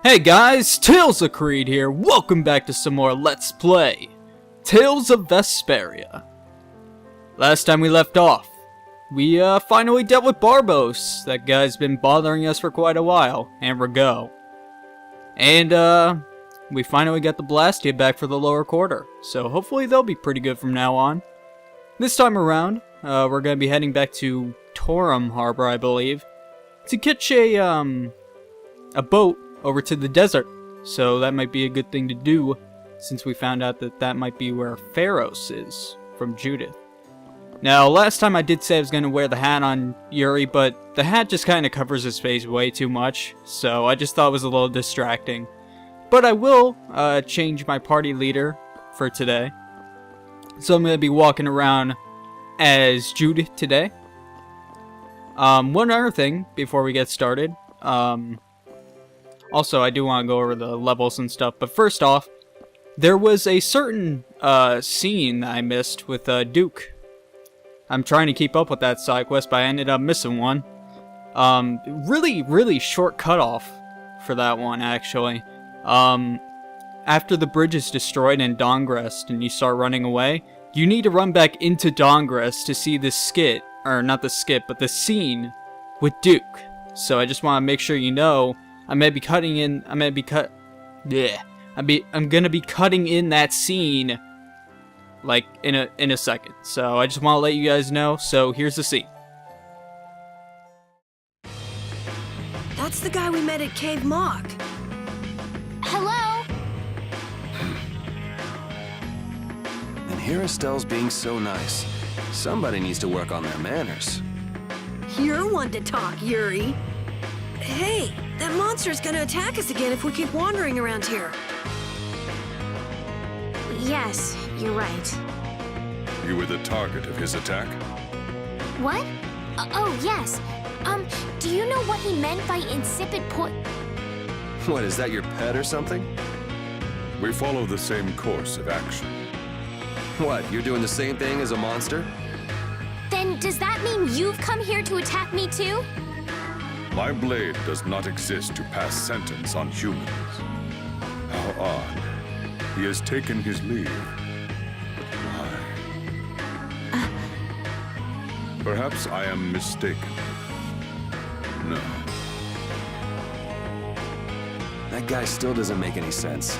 Hey guys, Tales of Creed here. Welcome back to some more Let's Play Tales of Vesperia. Last time we left off, we finally dealt with Barbos. That guy's been bothering us for quite a while, and Rago. And we finally got the blastia back for the lower quarter, so hopefully they'll be pretty good from now on. This time around, we're gonna be heading back to Torum Harbor, I believe, to catch a boat over to the desert. So that might be a good thing to do, since we found out that that might be where Pharos is, from Judith. Now, last time I did say I was going to wear the hat on Yuri, but the hat just kind of covers his face way too much, so I just thought it was a little distracting. But I will change my party leader for today. So I'm going to be walking around as Judith today. One other thing before we get started. Also, I do want to go over the levels and stuff, but first off, there was a certain scene that I missed with Duke. I'm trying to keep up with that side quest, but I ended up missing one. Really short cutoff for that one, actually. After the bridge is destroyed in Dongrest and you start running away, you need to run back into Dongrest to see the skit, or not the skit, but the scene with Duke. So I just want to make sure you know, I'm gonna be cutting in that scene like in a second. So I just want to let you guys know. So here's the scene. That's the guy we met at Cave Mock. Hello? And here Estelle's being so nice. Somebody needs to work on their manners. You're one to talk, Yuri. Hey, that monster's gonna attack us again if we keep wandering around here. Yes, you're right. You were the target of his attack? What? Oh, yes. Do you know what he meant by insipid What, is that your pet or something? We follow the same course of action. What, you're doing the same thing as a monster? Then does that mean you've come here to attack me too? My blade does not exist to pass sentence on humans. How odd. He has taken his leave. But why? Perhaps I am mistaken. No. That guy still doesn't make any sense.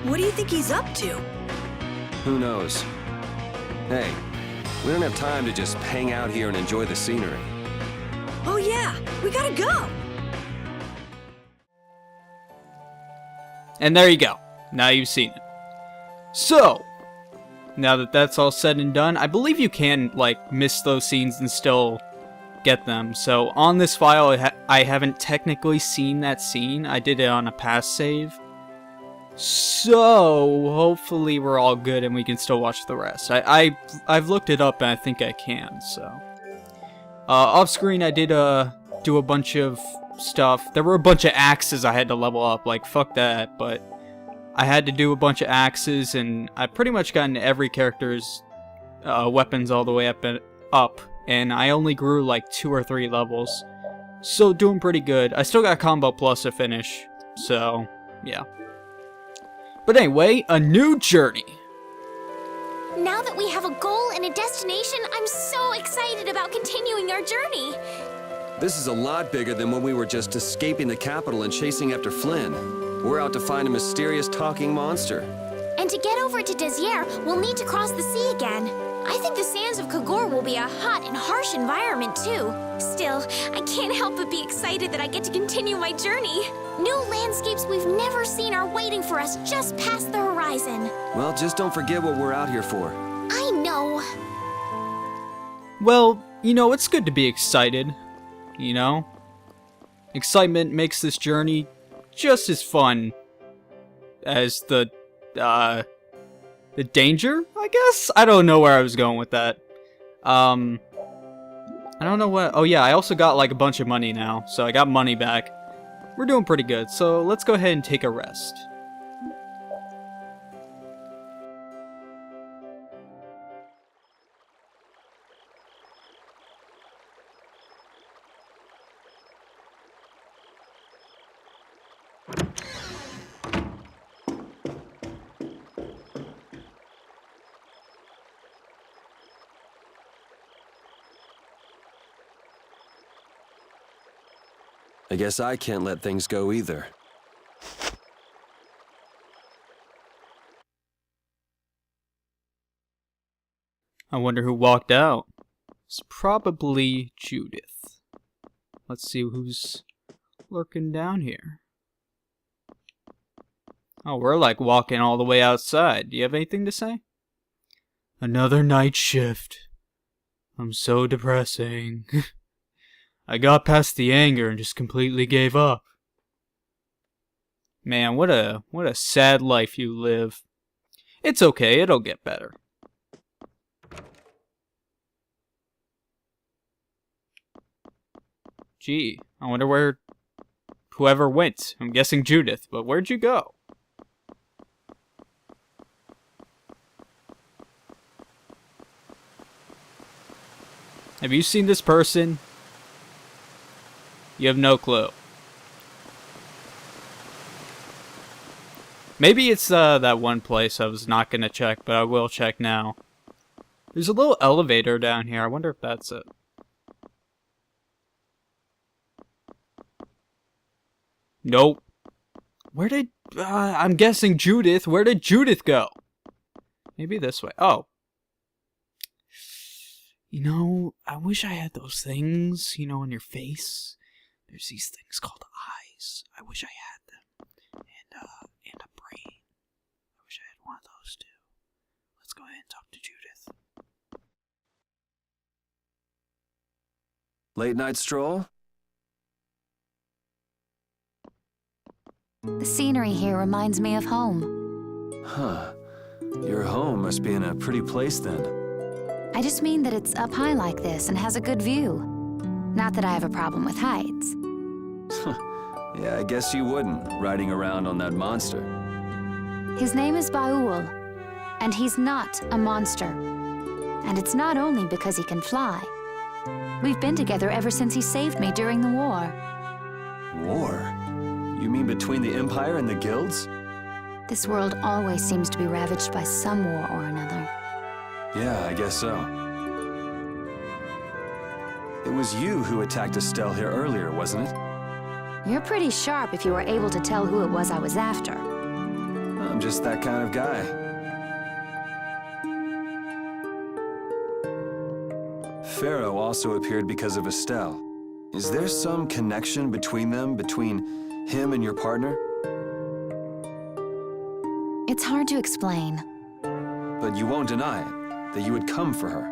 What do you think he's up to? Who knows? Hey, we don't have time to just hang out here and enjoy the scenery. Oh yeah, we gotta go! And there you go. Now you've seen it. So, now that that's all said and done, I believe you can, like, miss those scenes and still get them. So, on this file, I haven't technically seen that scene. I did it on a past save. So, hopefully we're all good and we can still watch the rest. I've looked it up and I think I can, so. Off screen, I did do a bunch of stuff. There were a bunch of axes I had to level up, like, fuck that, but I had to do a bunch of axes, and I pretty much gotten every character's weapons all the way up, and I only grew like 2 or 3 levels, so doing pretty good. I still got Combo Plus to finish, so yeah. But anyway, a new journey. Now that we have a goal and a destination, I'm so excited about continuing our journey. This is a lot bigger than when we were just escaping the capital and chasing after Flynn. We're out to find a mysterious talking monster. And to get over to Desier, we'll need to cross the sea again. I think the sands of Kagor will be a hot and harsh environment, too. Still, I can't help but be excited that I get to continue my journey. New landscapes we've never seen are waiting for us just past the horizon. Well, just don't forget what we're out here for. I know. Well, you know, it's good to be excited, you know? Excitement makes this journey just as fun as the danger, I guess? I don't know where I was going with that. I don't know what... Oh yeah, I also got like a bunch of money now, so I got money back. We're doing pretty good, so let's go ahead and take a rest. I guess I can't let things go either. I wonder who walked out. It's probably Judith. Let's see who's lurking down here. Oh, we're like walking all the way outside. Do you have anything to say? Another night shift. I'm so depressing. I got past the anger and just completely gave up. Man, what a sad life you live. It's okay, it'll get better. Gee, I wonder where whoever went. I'm guessing Judith, but where'd you go? Have you seen this person? You have no clue. Maybe it's that one place I was not gonna check, but I will check now. There's a little elevator down here. I wonder if that's it. Nope. Where did... I'm guessing Judith. Where did Judith go? Maybe this way. Oh. You know, I wish I had those things, you know, on your face. There's these things called eyes. I wish I had them. And a brain. I wish I had one of those too. Let's go ahead and talk to Judith. Late night stroll? The scenery here reminds me of home. Huh. Your home must be in a pretty place then. I just mean that it's up high like this and has a good view. Not that I have a problem with heights. Yeah, I guess you wouldn't, riding around on that monster. His name is Baul, and he's not a monster. And it's not only because he can fly. We've been together ever since he saved me during the war. War? You mean between the Empire and the guilds? This world always seems to be ravaged by some war or another. Yeah, I guess so. It was you who attacked Estelle here earlier, wasn't it? You're pretty sharp if you were able to tell who it was I was after. I'm just that kind of guy. Pharaoh also appeared because of Estelle. Is there some connection between them, between him and your partner? It's hard to explain. But you won't deny it, that you would come for her.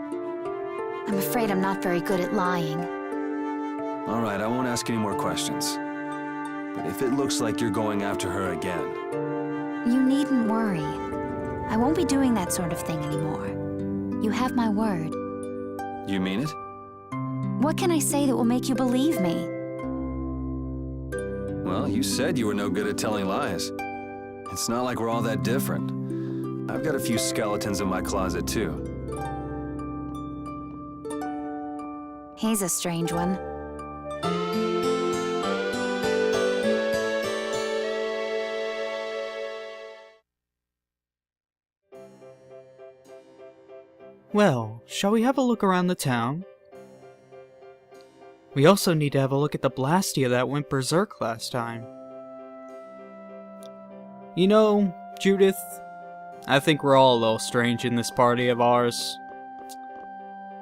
I'm afraid I'm not very good at lying. All right, I won't ask any more questions. But if it looks like you're going after her again... You needn't worry. I won't be doing that sort of thing anymore. You have my word. You mean it? What can I say that will make you believe me? Well, you said you were no good at telling lies. It's not like we're all that different. I've got a few skeletons in my closet, too. He's a strange one. Well, shall we have a look around the town? We also need to have a look at the blastia that went berserk last time. You know, Judith, I think we're all a little strange in this party of ours.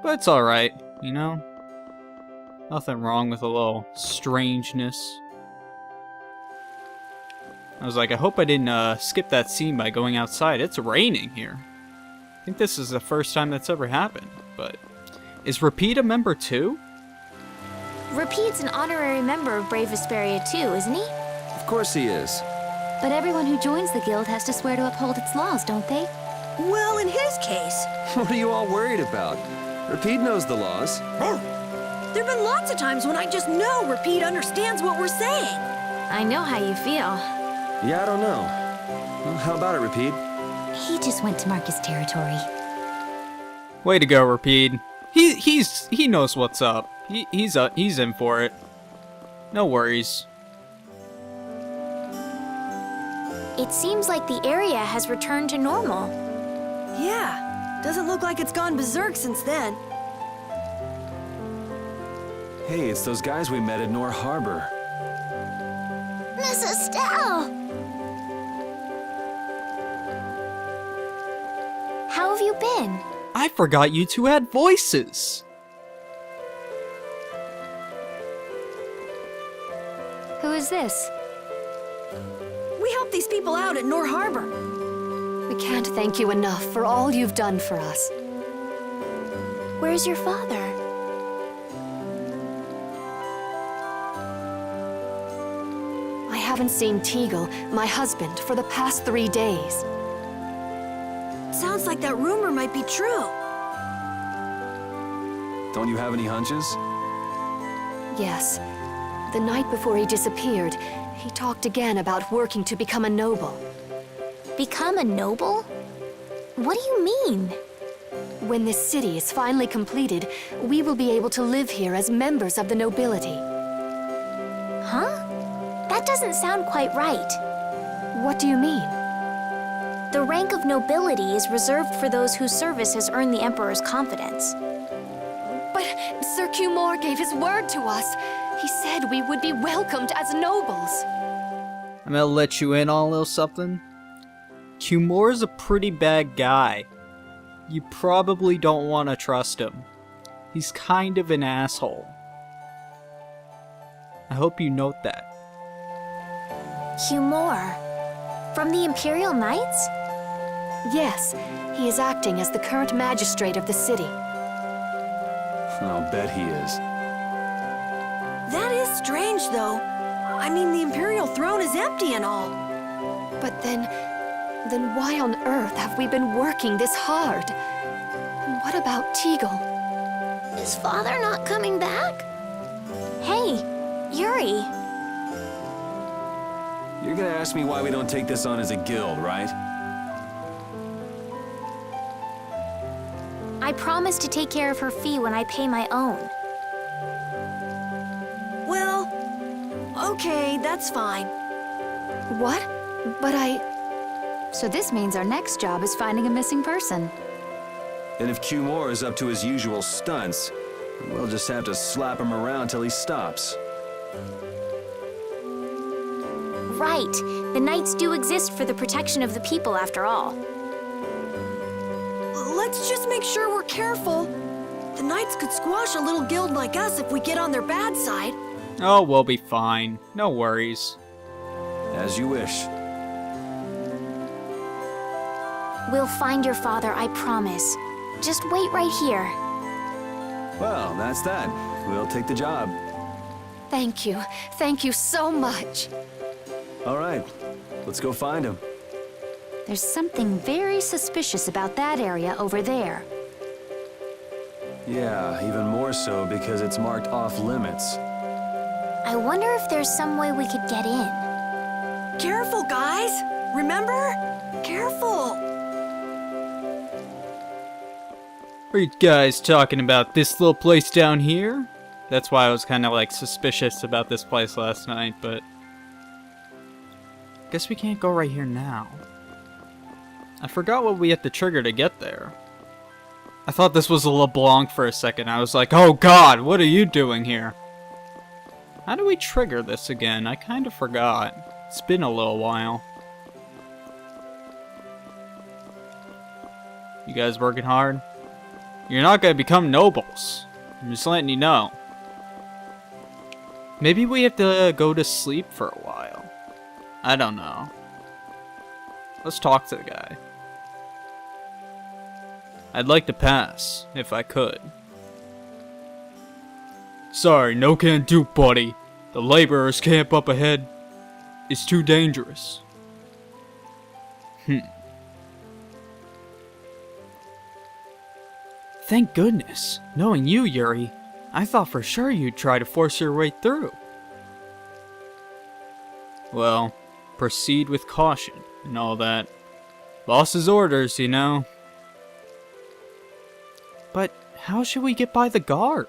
But it's alright, you know? Nothing wrong with a little strangeness. I was like, I hope I didn't skip that scene by going outside. It's raining here. I think this is the first time that's ever happened, but... Is Repeat a member too? Repeat's an honorary member of Brave Vesperia too, isn't he? Of course he is. But everyone who joins the guild has to swear to uphold its laws, don't they? Well, in his case, What are you all worried about? Repeat knows the laws. there've been lots of times when I just know Repeat understands what we're saying. I know how you feel. Yeah, I don't know. Well, how about it, Repeat? He just went to mark his territory. Way to go, Repeat. He knows what's up. He's in for it. No worries. It seems like the area has returned to normal. Yeah, doesn't look like it's gone berserk since then. Hey, it's those guys we met at Nor Harbor. Miss Estelle! How have you been? I forgot you two had voices. Who is this? We helped these people out at Nor Harbor. We can't thank you enough for all you've done for us. Where's your father? I haven't seen Teagle, my husband, for the past 3 days. Sounds like that rumor might be true. Don't you have any hunches? Yes. The night before he disappeared, he talked again about working to become a noble. Become a noble? What do you mean? When this city is finally completed, we will be able to live here as members of the nobility. Huh? That doesn't sound quite right. What do you mean? The rank of nobility is reserved for those whose service has earned the Emperor's confidence. But Sir Cumore gave his word to us. He said we would be welcomed as nobles. I'm gonna let you in on a little something. Cumore's a pretty bad guy. You probably don't want to trust him. He's kind of an asshole. I hope you note that. Cumore? From the Imperial Knights? Yes, he is acting as the current magistrate of the city. I'll bet he is. That is strange, though. I mean, the Imperial throne is empty and all. But then why on earth have we been working this hard? And what about Teagle? Is father not coming back? Hey, Yuri. You're gonna ask me why we don't take this on as a guild, right? I promise to take care of her fee when I pay my own. Well, okay, that's fine. What? But So this means our next job is finding a missing person. And if Cumore is up to his usual stunts, we'll just have to slap him around till he stops. Right. The Knights do exist for the protection of the people, after all. Let's just make sure we're careful. The Knights could squash a little guild like us if we get on their bad side. Oh, we'll be fine. No worries. As you wish. We'll find your father, I promise. Just wait right here. Well, that's that. We'll take the job. thank you. Thank you so much. All right, let's go find him. There's something very suspicious about that area over there. Yeah, even more so because it's marked off limits. I wonder if there's some way we could get in. Careful, guys. Remember? Careful. Are you guys talking about this little place down here? That's why I was kind of like suspicious about this place last night, but guess we can't go right here now. I forgot what we had to trigger to get there. I thought this was a LeBlanc for a second. I was like, oh god, what are you doing here? How do we trigger this again? I kind of forgot. It's been a little while. You guys working hard? You're not gonna become nobles. I'm just letting you know. Maybe we have to go to sleep for a while. I don't know. Let's talk to the guy. I'd like to pass, if I could. Sorry, no can do, buddy. The laborers camp up ahead. It's too dangerous. Thank goodness. Knowing you, Yuri, I thought for sure you'd try to force your way through. Well, proceed with caution and all that. Boss's orders, you know. But how should we get by the guard?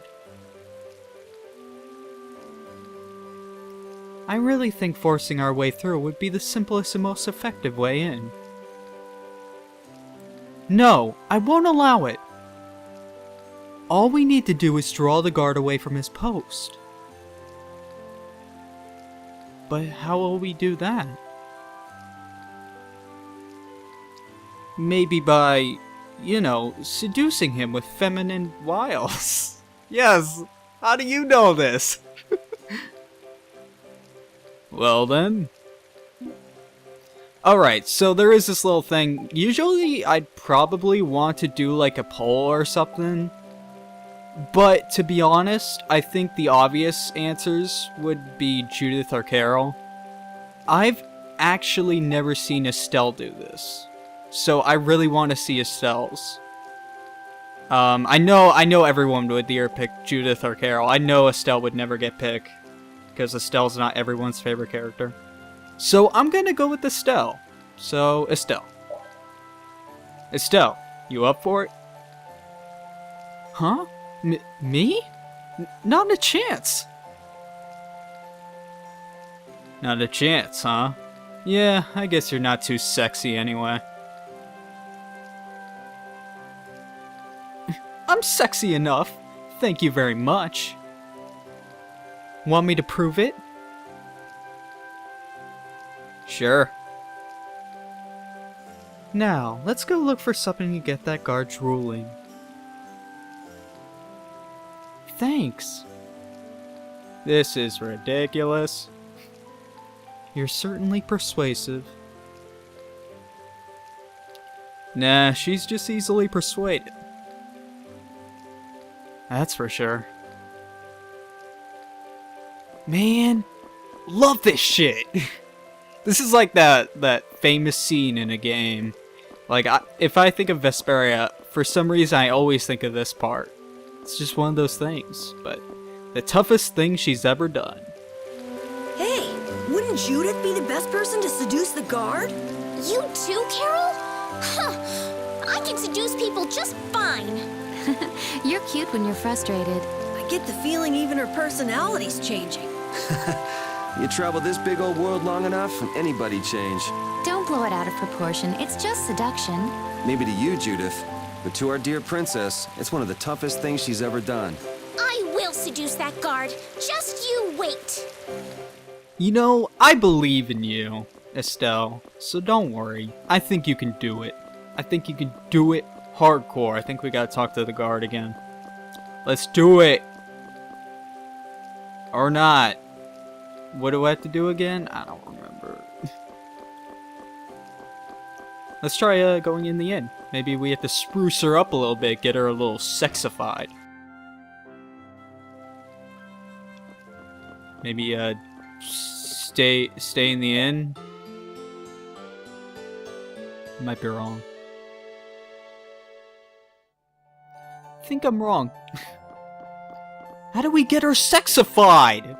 I really think forcing our way through would be the simplest and most effective way in. No, I won't allow it. All we need to do is draw the guard away from his post. But how will we do that? Maybe by, you know, seducing him with feminine wiles. Yes! How do you know this? Well then. Alright, so there is this little thing. Usually I'd probably want to do like a poll or something. But to be honest, I think the obvious answers would be Judith or Carol. I've actually never seen Estelle do this. So I really want to see Estelle's. I know everyone would either pick Judith or Carol. I know Estelle would never get picked. Because Estelle's not everyone's favorite character. So I'm gonna go with Estelle. So, Estelle. Estelle, you up for it? Huh? Me? Not a chance. Not a chance, huh? Yeah, I guess you're not too sexy anyway. I'm sexy enough. Thank you very much. Want me to prove it? Sure. Now, let's go look for something to get that guard drooling. Thanks. This is ridiculous. You're certainly persuasive. Nah, she's just easily persuaded. That's for sure. Man, love this shit. This is like that famous scene in a game. Like, if I think of Vesperia, for some reason I always think of this part. It's just one of those things, but the toughest thing she's ever done. Hey, wouldn't Judith be the best person to seduce the guard? You too, Carol? Huh. I can seduce people just fine. You're cute when you're frustrated. I get the feeling even her personality's changing. You travel this big old world long enough, and anybody change. Don't blow it out of proportion. It's just seduction. Maybe to you, Judith, but to our dear princess, it's one of the toughest things she's ever done. I will seduce that guard. Just you wait. You know, I believe in you, Estelle, so don't worry. I think you can do it. I think you can do it hardcore. I think we gotta talk to the guard again. Let's do it! Or not. What do I have to do again? I don't remember. Let's try going in the inn. Maybe we have to spruce her up a little bit, get her a little sexified. Maybe stay in the inn. Might be wrong. I think I'm wrong. How do we get her sexified?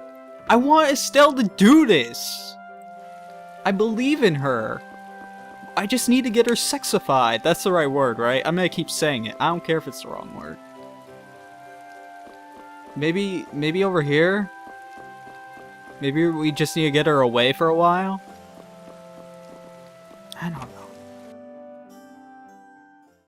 I want Estelle to do this. I believe in her. I just need to get her sexified. That's the right word, right? I'm gonna keep saying it. I don't care if it's the wrong word. Maybe over here? Maybe we just need to get her away for a while?